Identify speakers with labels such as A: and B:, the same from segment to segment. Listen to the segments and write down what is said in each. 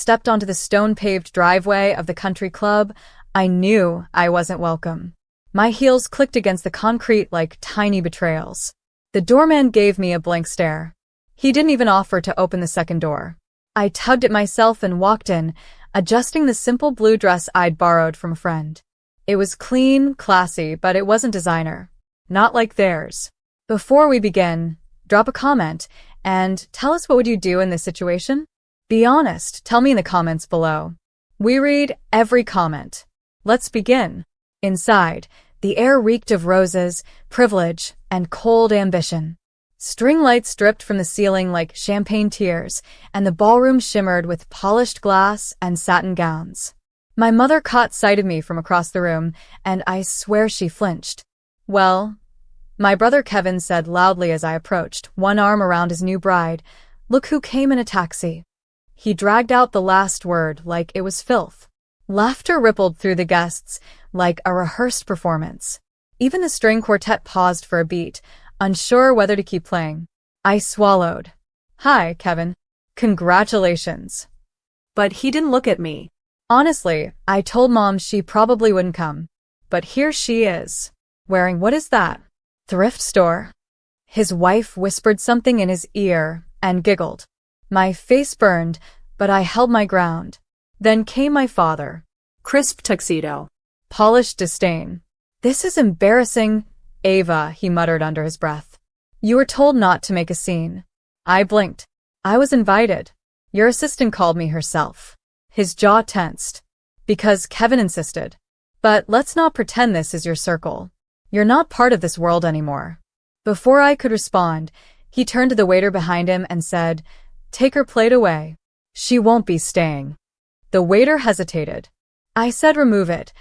A: Stepped onto the stone-paved driveway of the country club, I knew I wasn't welcome. My heels clicked against the concrete like tiny betrayals. The doorman gave me a blank stare. He didn't even offer to open the second door. I tugged at myself and walked in, adjusting the simple blue dress I'd borrowed from a friend. It was clean, classy, but it wasn't designer. Not like theirs. Before we begin, drop a comment and tell us what would you do in this situation? Be honest, tell me in the comments below. We read every comment. Let's begin. Inside, the air reeked of roses, privilege, and cold ambition. String lights dripped from the ceiling like champagne tears, and the ballroom shimmered with polished glass and satin gowns. My mother caught sight of me from across the room, and I swear she flinched. "Well," my brother Kevin said loudly as I approached, one arm around his new bride, "look who came in a taxi." He dragged out the last word like it was filth. Laughter rippled through the guests like a rehearsed performance. Even the string quartet paused for a beat, unsure whether to keep playing. I swallowed. "Hi, Kevin. Congratulations." But he didn't look at me. Honestly, I told Mom she probably wouldn't come. But here she is. Wearing what is that? Thrift store? His wife whispered something in his ear and giggled. My face burned, but I held my ground. Then came my father. Crisp tuxedo. Polished disdain. "This is embarrassing, Ava," he muttered under his breath. "You were told not to make a scene." I blinked. "I was invited. Your assistant called me herself." His jaw tensed. "Because Kevin insisted. But let's not pretend this is your circle. You're not part of this world anymore." Before I could respond, he turned to the waiter behind him and said, "Take her plate away. She won't be staying." The waiter hesitated. I said, "Remove it."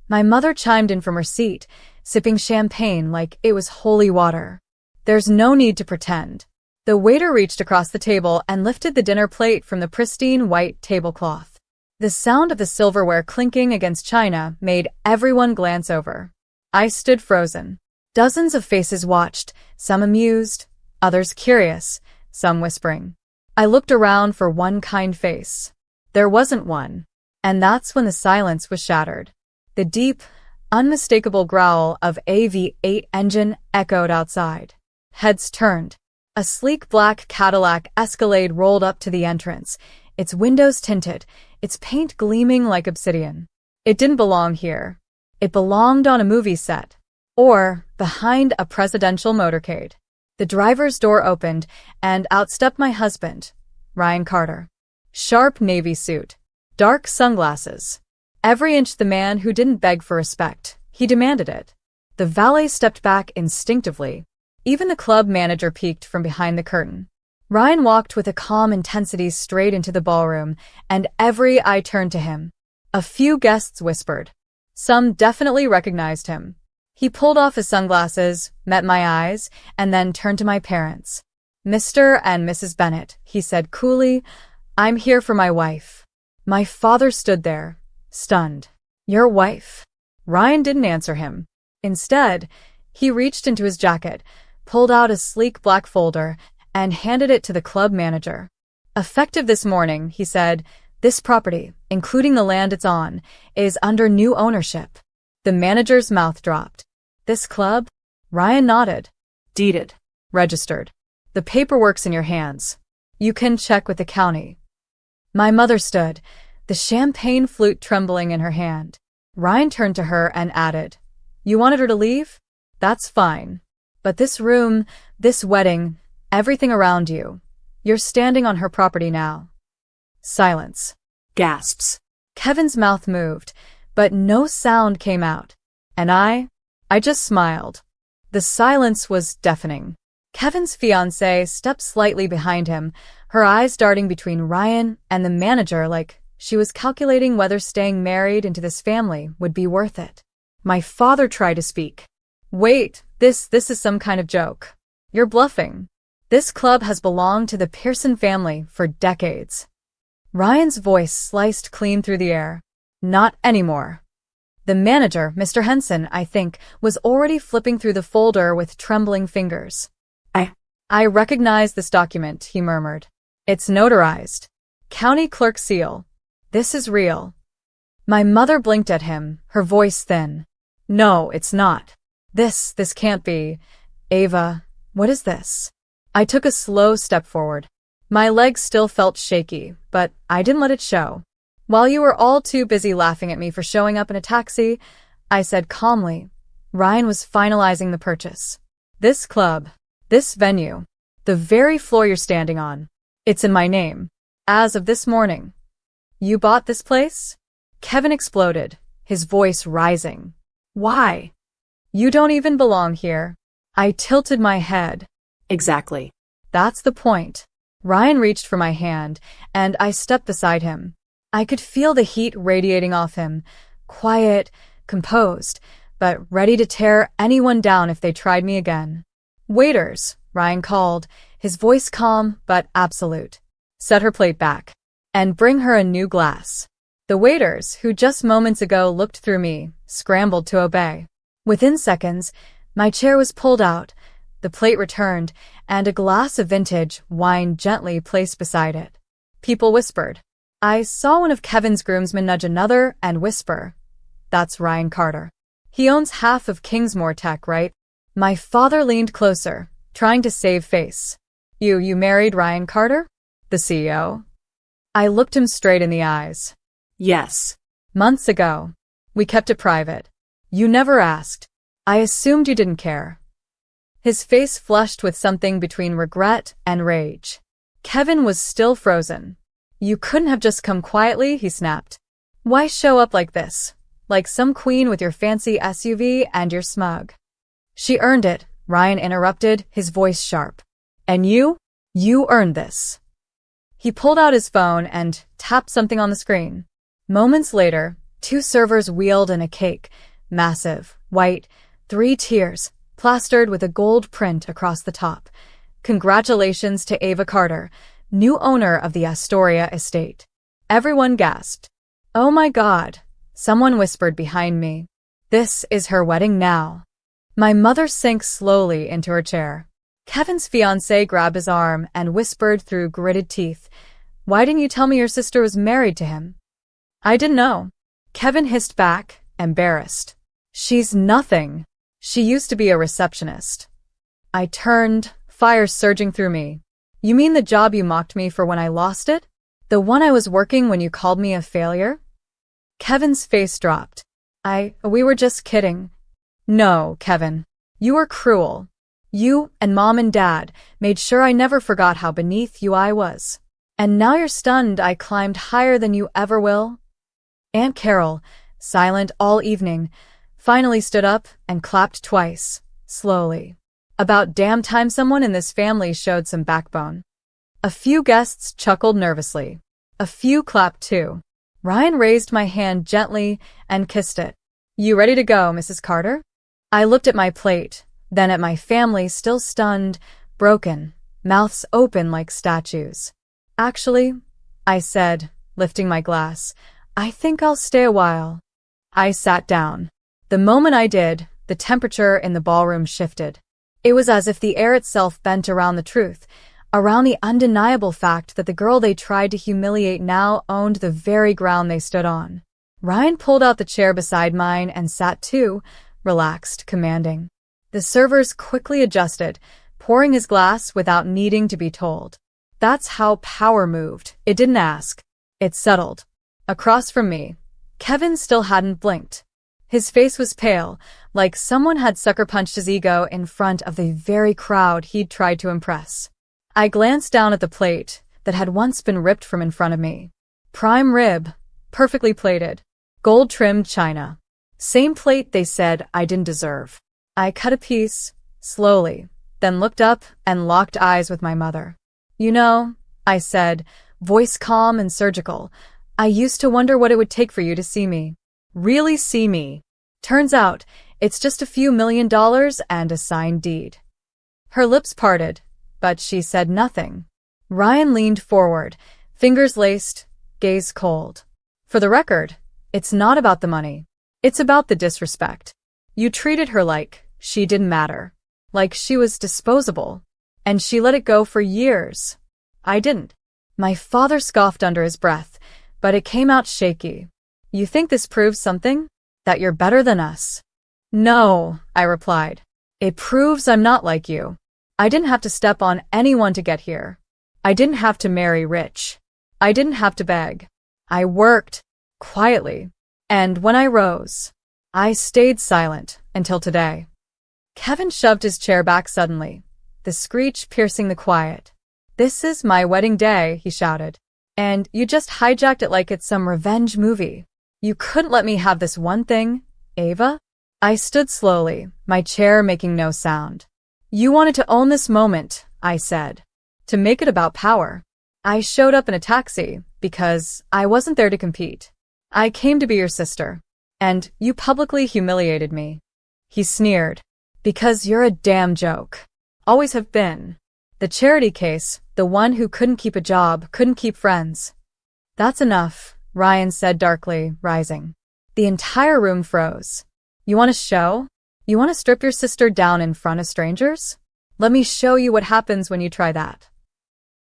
A: My mother chimed in from her seat, sipping champagne like it was holy water. "There's no need to pretend." The waiter reached across the table and lifted the dinner plate from the pristine white tablecloth. The sound of the silverware clinking against china made everyone glance over. I stood frozen. Dozens of faces watched, some amused, others curious, some whispering. I looked around for one kind face. There wasn't one. And that's when the silence was shattered. The deep, unmistakable growl of a V8 engine echoed outside. Heads turned. A sleek black Cadillac Escalade rolled up to the entrance, its windows tinted, its paint gleaming like obsidian. It didn't belong here. It belonged on a movie set. Or behind a presidential motorcade. The driver's door opened, and out stepped my husband, Ryan Carter. Sharp navy suit. Dark sunglasses. Every inch the man who didn't beg for respect. He demanded it. The valet stepped back instinctively. Even the club manager peeked from behind the curtain. Ryan walked with a calm intensity straight into the ballroom, and every eye turned to him. A few guests whispered. Some definitely recognized him. He pulled off his sunglasses, met my eyes, and then turned to my parents. "Mr. and Mrs. Bennett," he said coolly, "I'm here for my wife." My father stood there, stunned. "Your wife?" Ryan didn't answer him. Instead, he reached into his jacket, pulled out a sleek black folder, and handed it to the club manager. "Effective this morning," he said, "this property, including the land it's on, is under new ownership." The manager's mouth dropped. "This club?" Ryan nodded. "Deeded. Registered. The paperwork's in your hands. You can check with the county." My mother stood, the champagne flute trembling in her hand. Ryan turned to her and added, "You wanted her to leave? That's fine. But this room, this wedding, everything around you, you're standing on her property now." Silence. Gasps. Kevin's mouth moved, but no sound came out. And I just smiled. The silence was deafening. Kevin's fiancée stepped slightly behind him, her eyes darting between Ryan and the manager like she was calculating whether staying married into this family would be worth it. My father tried to speak. "Wait, this is some kind of joke. You're bluffing. This club has belonged to the Pearson family for decades." Ryan's voice sliced clean through the air. "Not anymore." The manager, Mr. Henson, I think, was already flipping through the folder with trembling fingers. I recognize this document," he murmured. "It's notarized. County clerk seal. This is real. My mother blinked at him, her voice thin. No, it's not. This can't be. Ava, what is this? I took a slow step forward. My legs still felt shaky, but I didn't let it show. While you were all too busy laughing at me for showing up in a taxi, I said calmly, Ryan was finalizing the purchase. This club, this venue, the very floor you're standing on, it's in my name. As of this morning. You bought this place? Kevin exploded, his voice rising. Why? You don't even belong here. I tilted my head.
B: Exactly.
A: That's the point. Ryan reached for my hand, and I stepped beside him. I could feel the heat radiating off him, quiet, composed, but ready to tear anyone down if they tried me again. Waiters, Ryan called, his voice calm but absolute. Set her plate back. And bring her a new glass. The waiters, who just moments ago looked through me, scrambled to obey. Within seconds, my chair was pulled out, the plate returned, and a glass of vintage wine gently placed beside it. People whispered. I saw one of Kevin's groomsmen nudge another and whisper, That's Ryan Carter. He owns half of Kingsmore Tech, right? My father leaned closer, trying to save face. You married Ryan Carter? The CEO? I looked him straight in the eyes.
B: Yes.
A: Months ago. We kept it private. You never asked. I assumed you didn't care. His face flushed with something between regret and rage. Kevin was still frozen. You couldn't have just come quietly, he snapped. Why show up like this? Like some queen with your fancy SUV and you're smug. She earned it, Ryan interrupted, his voice sharp. And you? You earned this. He pulled out his phone and tapped something on the screen. Moments later, 2 servers wheeled in a cake, massive, white, 3 tiers, plastered with a gold print across the top. Congratulations to Ava Carter, new owner of the Astoria estate. Everyone gasped. Oh my God, someone whispered behind me. This is her wedding now. My mother sank slowly into her chair. Kevin's fiancée grabbed his arm and whispered through gritted teeth, Why didn't you tell me your sister was married to him? I didn't know. Kevin hissed back, embarrassed. She's nothing. She used to be a receptionist. I turned, fire surging through me. You mean the job you mocked me for when I lost it? The one I was working when you called me a failure? Kevin's face dropped. We were just kidding. No, Kevin. You were cruel. You and Mom and Dad made sure I never forgot how beneath you I was. And now you're stunned I climbed higher than you ever will? Aunt Carol, silent all evening, finally stood up and clapped twice, slowly. About damn time someone in this family showed some backbone. A few guests chuckled nervously. A few clapped too. Ryan raised my hand gently and kissed it. You ready to go, Mrs. Carter? I looked at my plate, then at my family still stunned, broken, mouths open like statues. Actually, I said, lifting my glass, I think I'll stay a while. I sat down. The moment I did, the temperature in the ballroom shifted. It was as if the air itself bent around the truth, around the undeniable fact that the girl they tried to humiliate now owned the very ground they stood on. Ryan pulled out the chair beside mine and sat too, relaxed, commanding. The servers quickly adjusted, pouring his glass without needing to be told. That's how power moved. It didn't ask. It settled. Across from me, Kevin still hadn't blinked. His face was pale, like someone had sucker-punched his ego in front of the very crowd he'd tried to impress. I glanced down at the plate that had once been ripped from in front of me. Prime rib, perfectly plated, gold-trimmed china. Same plate they said I didn't deserve. I cut a piece, slowly, then looked up and locked eyes with my mother. You know, I said, voice calm and surgical, I used to wonder what it would take for you to see me. Really see me. Turns out, it's just a few $1 million and a signed deed. Her lips parted, but she said nothing. Ryan leaned forward, fingers laced, gaze cold. For the record, it's not about the money. It's about the disrespect. You treated her like she didn't matter, like she was disposable, and she let it go for years. I didn't. My father scoffed under his breath, but it came out shaky. You think this proves something? That you're better than us? No, I replied. It proves I'm not like you. I didn't have to step on anyone to get here. I didn't have to marry rich. I didn't have to beg. I worked, quietly, and when I rose, I stayed silent until today. Kevin shoved his chair back suddenly, the screech piercing the quiet. This is my wedding day, he shouted. And you just hijacked it like it's some revenge movie. You couldn't let me have this one thing, Ava? I stood slowly, my chair making no sound. You wanted to own this moment, I said. To make it about power. I showed up in a taxi because I wasn't there to compete. I came to be your sister. And you publicly humiliated me. He sneered. Because you're a damn joke. Always have been. The charity case, the one who couldn't keep a job, couldn't keep friends. That's enough, Ryan said darkly, rising. The entire room froze. You want a show? You want to strip your sister down in front of strangers? Let me show you what happens when you try that.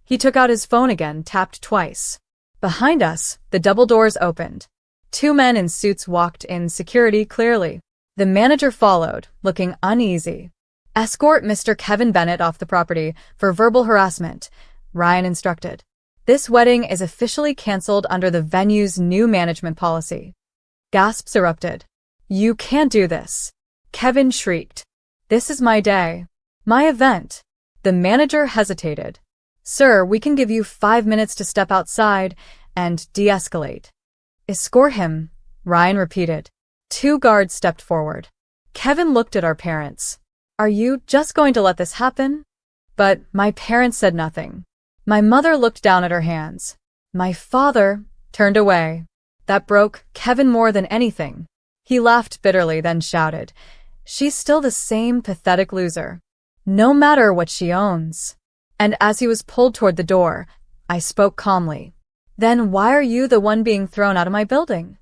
A: He took out his phone again, tapped twice. Behind us, the double doors opened. 2 men in suits walked in, security clearly. The manager followed, looking uneasy. Escort Mr. Kevin Bennett off the property for verbal harassment, Ryan instructed. This wedding is officially canceled under the venue's new management policy. Gasps erupted. You can't do this. Kevin shrieked. This is my day. My event. The manager hesitated. Sir, we can give you 5 minutes to step outside and de-escalate. Escort him, Ryan repeated. 2 guards stepped forward. Kevin looked at our parents. Are you just going to let this happen? But my parents said nothing. My mother looked down at her hands. My father turned away. That broke Kevin more than anything. He laughed bitterly, then shouted, She's still the same pathetic loser. No matter what she owns. And as he was pulled toward the door, I spoke calmly. Then why are you the one being thrown out of my building?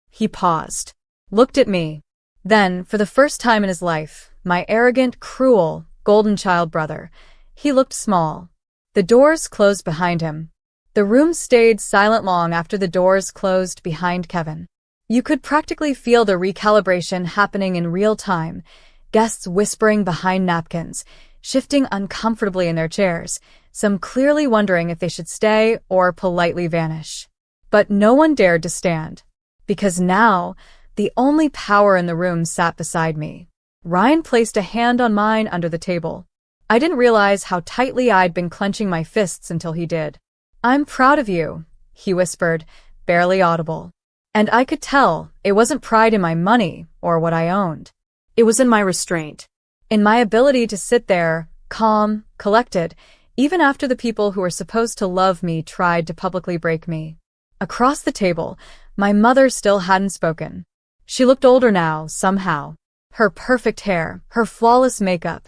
A: He paused, looked at me. Then, for the first time in his life, my arrogant, cruel, golden child brother, he looked small. The doors closed behind him. The room stayed silent long after the doors closed behind Kevin. You could practically feel the recalibration happening in real time, guests whispering behind napkins, shifting uncomfortably in their chairs, some clearly wondering if they should stay or politely vanish. But no one dared to stand, because now the only power in the room sat beside me. Ryan placed a hand on mine under the table. I didn't realize how tightly I'd been clenching my fists until he did. I'm proud of you, he whispered, barely audible. And I could tell it wasn't pride in my money or what I owned.
B: It was in my restraint.
A: In my ability to sit there, calm, collected, even after the people who were supposed to love me tried to publicly break me. Across the table, my mother still hadn't spoken. She looked older now, somehow. Her perfect hair, her flawless makeup,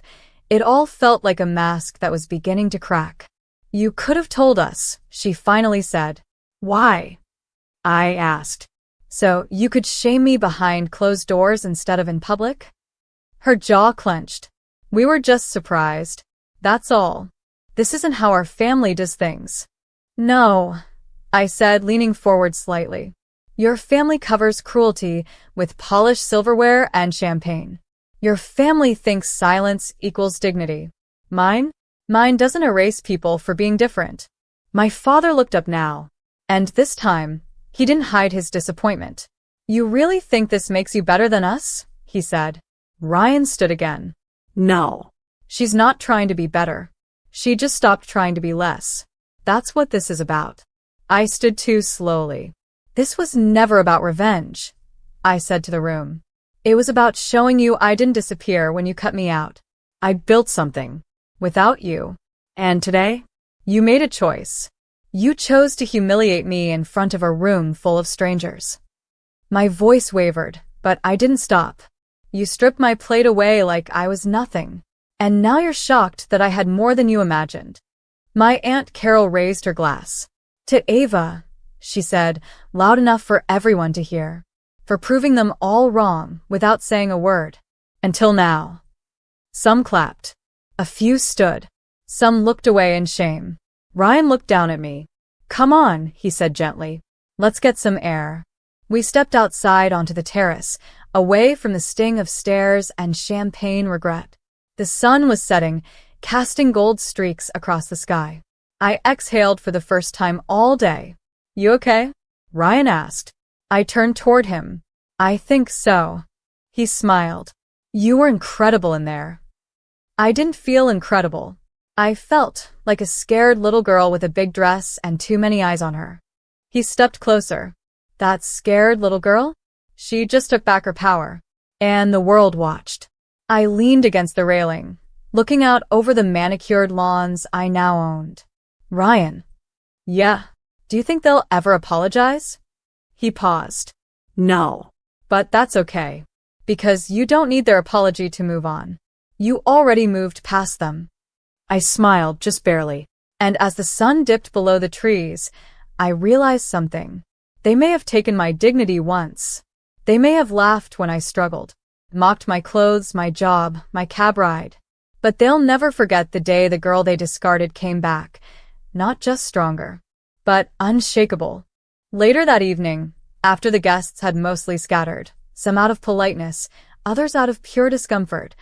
A: it all felt like a mask that was beginning to crack. You could have told us, she finally said. Why? I asked. So you could shame me behind closed doors instead of in public? Her jaw clenched. We were just surprised. That's all. This isn't how our family does things. No, I said, leaning forward slightly. Your family covers cruelty with polished silverware and champagne. Your family thinks silence equals dignity. Mine doesn't erase people for being different. My father looked up now, and this time, he didn't hide his disappointment. You really think this makes you better than us? He said. Ryan stood again.
B: No.
A: She's not trying to be better. She just stopped trying to be less. That's what this is about. I stood too slowly. This was never about revenge, I said to the room. It was about showing you I didn't disappear when you cut me out. I built something. Without you. And today, you made a choice. You chose to humiliate me in front of a room full of strangers. My voice wavered, but I didn't stop. You stripped my plate away like I was nothing. And now you're shocked that I had more than you imagined. My Aunt Carol raised her glass. To Ava, she said, loud enough for everyone to hear. For proving them all wrong without saying a word. Until now. Some clapped. A few stood. Some looked away in shame. Ryan looked down at me. Come on, he said gently. Let's get some air. We stepped outside onto the terrace, away from the sting of stairs and champagne regret. The sun was setting, casting gold streaks across the sky. I exhaled for the first time all day. You okay? Ryan asked. I turned toward him. I think so. He smiled. You were incredible in there. I didn't feel incredible. I felt like a scared little girl with a big dress and too many eyes on her. He stepped closer. That scared little girl? She just took back her power. And the world watched. I leaned against the railing, looking out over the manicured lawns I now owned. Ryan. Yeah. Do you think they'll ever apologize? He paused.
B: No.
A: But that's okay. Because you don't need their apology to move on. You already moved past them. I smiled, just barely. And as the sun dipped below the trees, I realized something. They may have taken my dignity once. They may have laughed when I struggled, mocked my clothes, my job, my cab ride. But they'll never forget the day the girl they discarded came back, not just stronger, but unshakable. Later that evening, after the guests had mostly scattered, some out of politeness, others out of pure discomfort,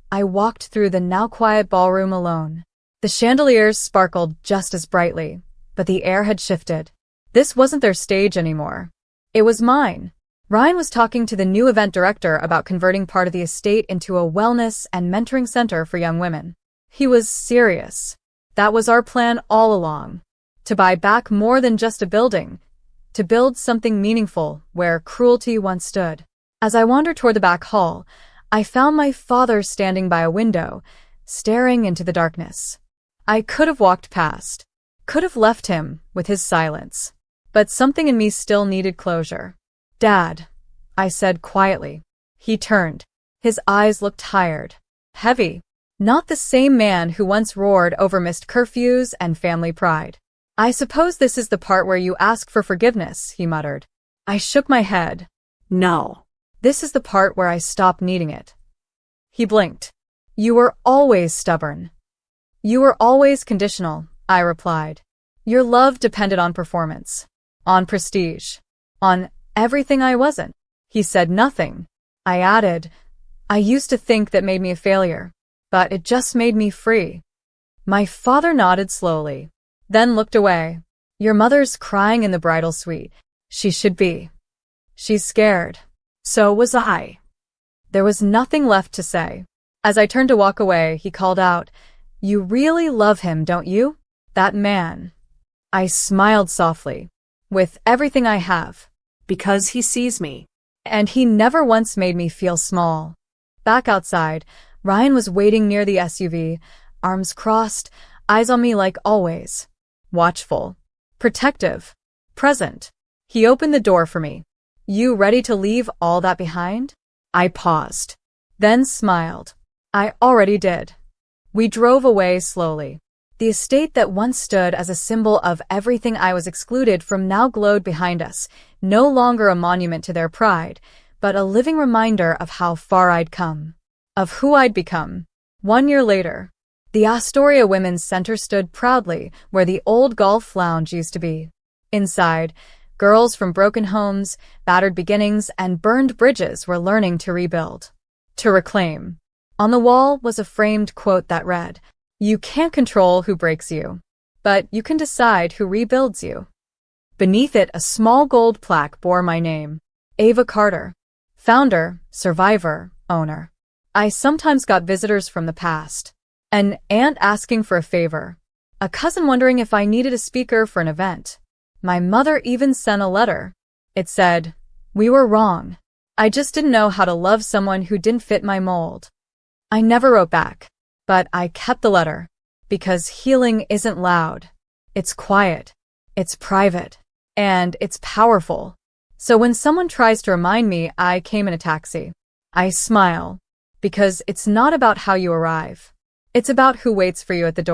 A: I walked through the now quiet ballroom alone. The chandeliers sparkled just as brightly, but the air had shifted. This wasn't their stage anymore. It was mine. Ryan was talking to the new event director about converting part of the estate into a wellness and mentoring center for young women. He was serious. That was our plan all along. To buy back more than just a building. To build something meaningful where cruelty once stood. As I wandered toward the back hall, I found my father standing by a window, staring into the darkness. I could have walked past. Could have left him with his silence. But something in me still needed closure. Dad, I said quietly. He turned. His eyes looked tired, heavy. Not the same man who once roared over missed curfews and family pride. I suppose this is the part where you ask for forgiveness, he muttered. I shook my head.
B: No.
A: This is the part where I stop needing it. He blinked. You were always stubborn. You were always conditional, I replied. Your love depended on performance. On prestige. On everything I wasn't. He said nothing. I added, I used to think that made me a failure, but it just made me free. My father nodded slowly, then looked away. Your mother's crying in the bridal suite. She should be. She's scared.
B: So was I.
A: There was nothing left to say. As I turned to walk away, he called out, You really love him, don't you? That man. I smiled softly. With everything I have.
B: Because he sees me.
A: And he never once made me feel small. Back outside, Ryan was waiting near the SUV, arms crossed, eyes on me like always. Watchful. Protective. Present. He opened the door for me. You ready to leave all that behind? I paused. Then smiled. I already did. We drove away slowly. The estate that once stood as a symbol of everything I was excluded from now glowed behind us, no longer a monument to their pride, but a living reminder of how far I'd come. Of who I'd become. 1 year later, the Astoria Women's Center stood proudly where the old golf lounge used to be. Inside, girls from broken homes, battered beginnings, and burned bridges were learning to rebuild. To reclaim. On the wall was a framed quote that read, You can't control who breaks you, but you can decide who rebuilds you. Beneath it, a small gold plaque bore my name, Ava Carter, founder, survivor, owner. I sometimes got visitors from the past. An aunt asking for a favor. A cousin wondering if I needed a speaker for an event. My mother even sent a letter. It said, We were wrong. I just didn't know how to love someone who didn't fit my mold. I never wrote back. But I kept the letter, because healing isn't loud. It's quiet, it's private, and it's powerful. So when someone tries to remind me I came in a taxi, I smile, because it's not about how you arrive. It's about who waits for you at the door.